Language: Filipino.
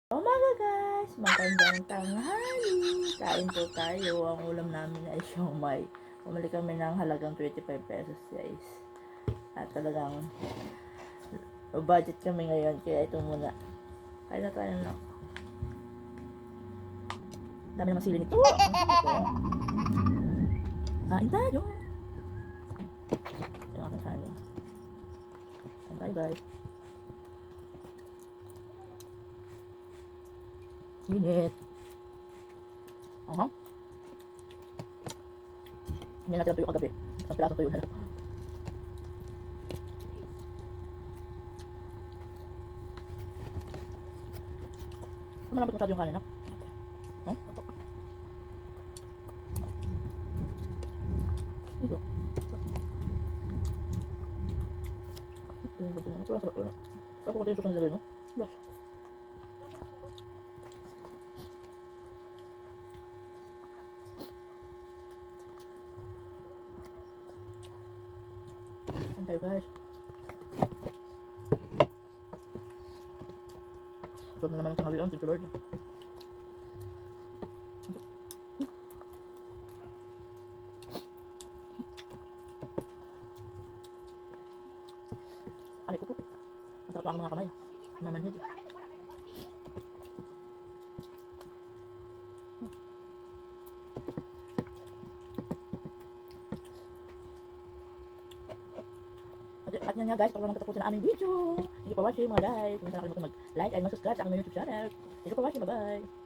Umaga guys! Magandang tanghali! Kain po tayo. Ang ulam namin ay siomay. Bumili kami ng halagang 25 pesos guys. At talagang budget kami ngayon kaya ito muna. Kain na tayo na. Dami naman sili nito. Kain tayo! Yung aking kanin. Kain tayo guys. Init. Hindi natin tuyo kagabi. Isang piraso tuyo na lang. Malambot masyado yung kanin, no? Ito. Sarap ko tayo susan nilagay, no? Yes. Tayo guys. Ito na naman ang tanghalian, thank you Lord. Ay ko po. Ang sarap ang mga kamay. Namanhid. At yan nga guys, pag naman tatapusin ang aming video. Thank you for watching mga guys. Kung saan nakalimutan mag-like and mag-subscribe sa aming YouTube channel. Thank you for watching, bye bye.